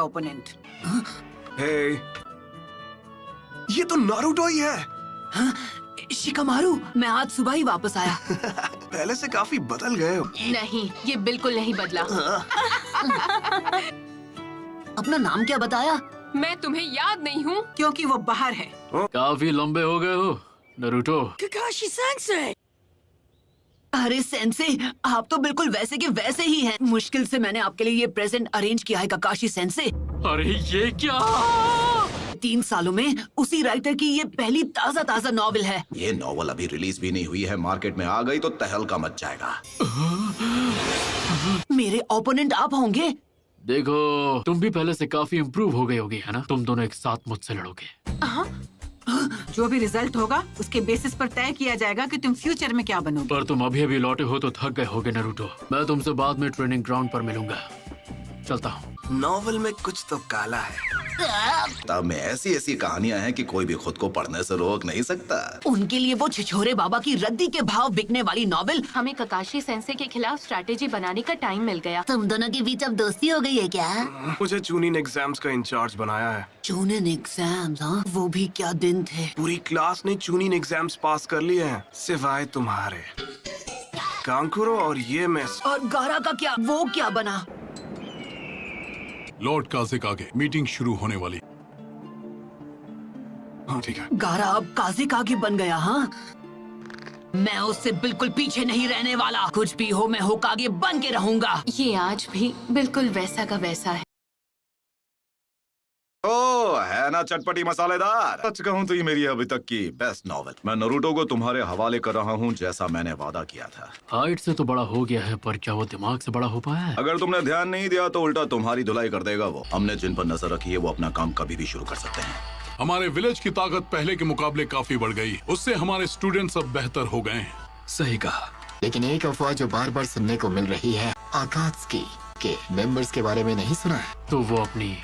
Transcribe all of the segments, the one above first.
Opponent. हे, ये तो Naruto ही है। हाँ, शिकामारू, मैं आज सुबह ही वापस आया। पहले से काफी बदल गए हो। नहीं, ये बिल्कुल नहीं बदला। अपना नाम क्या बताया? मैं तुम्हें याद नहीं हूँ क्योंकि वो बाहर है। काफी लंबे हो गए हो नारुतो। Kakashi sensei. अरे सेंसे, आप तो बिल्कुल वैसे के वैसे ही हैं। मुश्किल से मैंने आपके लिए ये प्रेजेंट अरेंज किया है काकाशी सेंसे। अरे ये क्या? 3 सालों में उसी राइटर की ये पहली ताजा नॉवेल है। ये नॉवल अभी रिलीज भी नहीं हुई है, मार्केट में आ गई तो तहलका मच जाएगा। मेरे ओपोनेंट आप होंगे। देखो, तुम भी पहले से काफी इम्प्रूव हो गई होगी, है ना? तुम दोनों एक साथ मुझसे लड़ोगे। जो भी रिजल्ट होगा उसके बेसिस पर तय किया जाएगा कि तुम फ्यूचर में क्या बनोगे। पर तुम अभी लौटे हो तो थक गए होगे नारुतो। मैं तुमसे बाद में ट्रेनिंग ग्राउंड पर मिलूंगा। चलता हूँ। नॉवल में कुछ तो काला है। किताब में ऐसी ऐसी कहानियां हैं कि कोई भी खुद को पढ़ने से रोक नहीं सकता। उनके लिए वो छिछोरे बाबा की रद्दी के भाव बिकने वाली नॉवेल। हमें ककाशी सेंसे के खिलाफ स्ट्रैटेजी बनाने का टाइम मिल गया। तुम दोनों के बीच अब दोस्ती हो गई है क्या? मुझे चूनिन एग्जाम्स का इंचार्ज बनाया है। चूनिन एग्जाम्स? हाँ, वो भी क्या दिन थे। पूरी क्लास ने चूनिन एग्जाम्स पास कर लिए हैं, सिवाय तुम्हारे। कांकुरो और ये मिस। और गारा का क्या? वो क्या बना? लॉर्ड काजिक आगे, मीटिंग शुरू होने वाली। हाँ ठीक है। गारा अब काजिकागी बन गया। हाँ, मैं उससे बिल्कुल पीछे नहीं रहने वाला। कुछ भी हो, मैं होकागे बन के रहूंगा। ये आज भी बिल्कुल वैसा का वैसा है। ओ है ना चटपटी मसालेदार। सच कहूँ तो ये मेरी अभी तक की बेस्ट नॉवेल। मैं नारुतो को तुम्हारे हवाले कर रहा हूँ, जैसा मैंने वादा किया था। हाइट से तो बड़ा हो गया है, पर क्या वो दिमाग से बड़ा हो पाया है? अगर तुमने ध्यान नहीं दिया तो उल्टा तुम्हारी धुलाई कर देगा वो। हमने जिन पर नजर रखी है वो अपना काम कभी भी शुरू कर सकते हैं। हमारे विलेज की ताकत पहले के मुकाबले काफी बढ़ गई। उससे हमारे स्टूडेंट्स अब बेहतर हो गए हैं। सही कहा, लेकिन एक अफवाह जो बार बार सुनने को मिल रही है, आकात्सुकी के मेंबर्स के बारे में नहीं सुना है? तो वो अपनी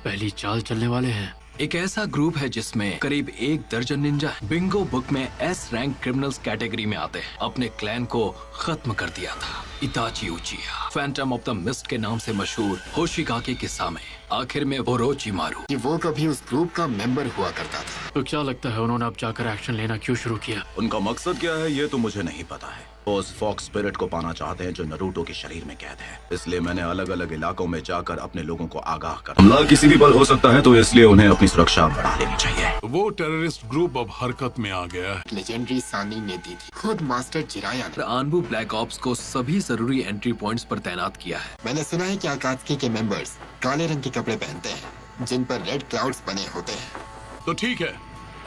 पहली चाल चलने वाले हैं। एक ऐसा ग्रुप है जिसमें करीब 1 दर्जन निंजा बिंगो बुक में एस रैंक क्रिमिनल्स कैटेगरी में आते हैं। अपने क्लैन को खत्म कर दिया था इताची उचिया, फैंटम ऑफ द मिस्ट के नाम से मशहूर होशिकागे के सामने। आखिर में ओरोचिमारू कि वो कभी उस ग्रुप का मेंबर हुआ करता था। तो क्या लगता है उन्होंने अब जाकर एक्शन लेना क्यों शुरू किया? उनका मकसद क्या है ये तो मुझे नहीं पता है। वो उस फॉक्स स्पिरिट को पाना चाहते हैं जो नारुतो के शरीर में कैद है। इसलिए मैंने अलग अलग इलाकों में जाकर अपने लोगों को आगाह कर। हमला किसी भी पल हो सकता है, तो इसलिए उन्हें अपनी सुरक्षा बढ़ा लेनी चाहिए। वो टेररिस्ट ग्रुप अब हरकत में आ गया है। लेजेंडरी सानी ने दी थी, खुद मास्टर जिराया ने। आनबू ब्लैक ऑप्स को सभी जरूरी एंट्री पॉइंट्स पर तैनात किया है। मैंने सुना है कि आकात्सुकी के मेंबर्स काले रंग के कपड़े पहनते हैं जिन पर रेड क्लाउड्स बने होते हैं। तो ठीक है,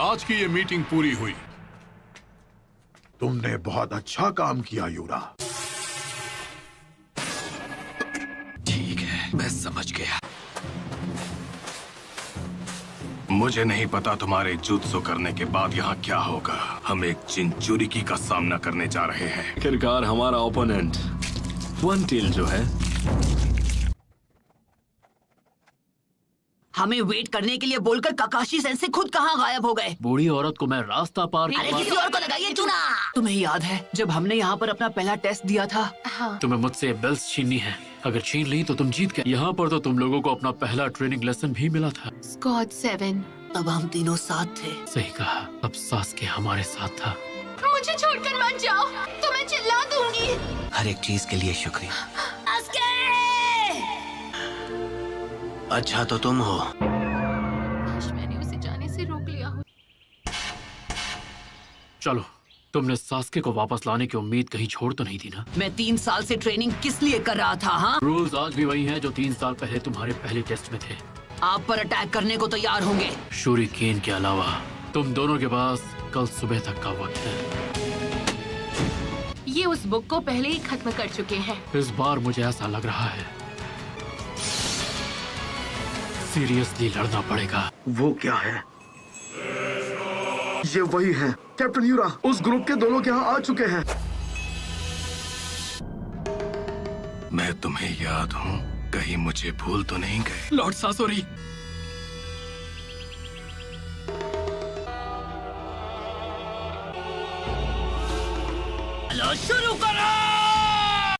आज की ये मीटिंग पूरी हुई। तुमने बहुत अच्छा काम किया यूरा। ठीक है, मैं समझ गया। मुझे नहीं पता तुम्हारे जुत्सु करने के बाद यहाँ क्या होगा। हम एक चिंचुरिकी का सामना करने जा रहे हैं। आखिरकार हमारा ओपोनेंट वन टेल जो है। हमें वेट करने के लिए बोलकर काकाशी सेंसे खुद कहाँ गायब हो गए? बूढ़ी औरत को मैं रास्ता पार अरे किसी और को लगाइए चूना। तुम्हें याद है जब हमने यहाँ पर अपना पहला टेस्ट दिया था? हाँ। तुम्हें मुझसे बेल्स छीननी है। अगर छीन ली तो तुम जीत गए। यहाँ पर तो तुम लोगों को अपना पहला ट्रेनिंग लेसन भी मिला था। स्क्वाड 7। तब हम तीनों साथ थे। सही कहा, अब सास्के हमारे साथ था। मुझे छोड़कर मत जाओ, तो मैं चिल्ला दूंगी। हर एक चीज के लिए शुक्रिया। अच्छा तो तुम हो। काश मैंने उसे जाने से रोक लिया हो। चलो, तुमने सास्के को वापस लाने की उम्मीद कहीं छोड़ तो नहीं दी ना? मैं 3 साल से ट्रेनिंग किस लिए कर रहा था? हाँ, रूल्स आज भी वही हैं जो 3 साल पहले तुम्हारे पहले टेस्ट में थे। आप पर अटैक करने को तैयार होंगे। शूरिकेन के अलावा तुम दोनों के पास कल सुबह तक का वक्त है। ये उस बुक को पहले ही खत्म कर चुके हैं। इस बार मुझे ऐसा लग रहा है सीरियसली लड़ना पड़ेगा। वो क्या है? ये वही है कैप्टन यूरा। उस ग्रुप के 2 लोग यहाँ आ चुके हैं। मैं तुम्हें याद हूँ, कहीं मुझे भूल तो नहीं गए? लॉर्ड सासोरी। चलो शुरू करो।